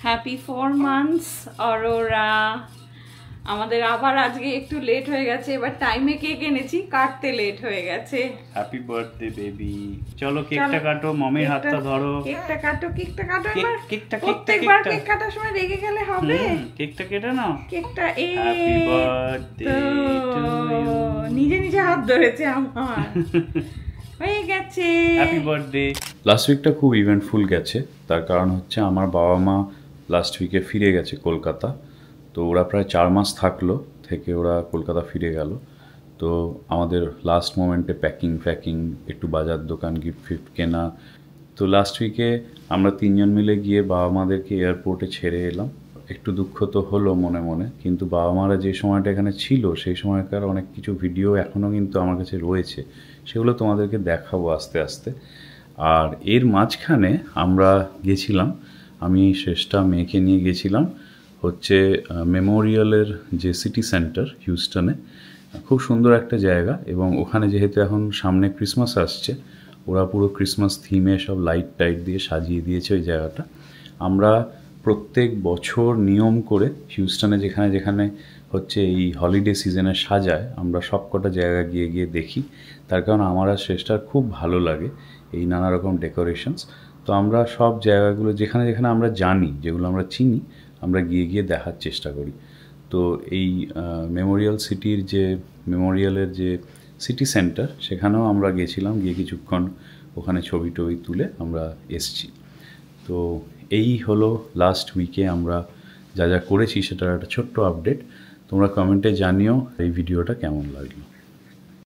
Happy 4 months Arora. আমাদের আবার আজকে একটু লেট হয়ে গেছে, এবার টাইমে কেক এনেছি, কাটতে লেট হয়ে গেছে। Happy birthday baby. চলো কেকটা কাটো, মমির হাতটা ধরো। কেকটা কাটো এবার। কেকটা প্রত্যেকবার কেক কাটার সময় রেগে গেলে হবে? কেকটা কেটে নাও। কেকটা হ্যাপি বার্থডে টু ইউ। নিজে হাত ধরেছে আমার। হয়ে গেছে। Happy birthday. লাস্ট উইকটা খুব ইভেন্টফুল গেছে, তার কারণ হচ্ছে আমার বাবা মা লাস্ট উইকে ফিরে গেছে কলকাতা। তো ওরা প্রায় 4 মাস থাকলো, থেকে ওরা কলকাতা ফিরে গেল। তো আমাদের লাস্ট মোমেন্টে প্যাকিং একটু বাজার দোকান, গিফট ফিফট কেনা। তো লাস্ট উইকে আমরা 3 জন মিলে গিয়ে বাবা মাদেরকে এয়ারপোর্টে ছেড়ে এলাম। একটু দুঃখ তো হলো মনে মনে, কিন্তু বাবা মারা যে সময়টা এখানে ছিল সেই সময়কার অনেক কিছু ভিডিও এখনও কিন্তু আমার কাছে রয়েছে, সেগুলো তোমাদেরকে দেখাবো আস্তে আস্তে। আর এর মাঝখানে আমরা গেছিলাম, আমি শ্রেষ্ঠা মেয়েকে নিয়ে গেছিলাম হচ্ছে মেমোরিয়ালের যে সিটি সেন্টার হিউস্টনে। খুব সুন্দর একটা জায়গা, এবং ওখানে যেহেতু এখন সামনে ক্রিসমাস আসছে, ওরা পুরো ক্রিসমাস থিমে সব লাইট টাইট দিয়ে সাজিয়ে দিয়েছে ওই জায়গাটা। আমরা প্রত্যেক বছর নিয়ম করে হিউস্টনে যেখানে যেখানে হচ্ছে এই হলিডে সিজনে সাজায়, আমরা সব কটা জায়গা গিয়ে দেখি। তার কারণ আমার আর শ্রেষ্ঠার খুব ভালো লাগে এই নানা রকম ডেকোরেশনস। তো আমরা সব জায়গাগুলো যেখানে যেখানে আমরা জানি, যেগুলো আমরা চিনি, আমরা গিয়ে দেখার চেষ্টা করি। তো এই মেমোরিয়ালের যে সিটি সেন্টার, সেখানেও আমরা গেছিলাম, গিয়ে কিছুক্ষণ ওখানে ছবি টবি তুলে আমরা এসছি। তো এই হলো লাস্ট উইকে আমরা যা করেছি সেটার একটা ছোট্ট আপডেট। তোমরা কমেন্টে জানিও এই ভিডিওটা কেমন লাগলো।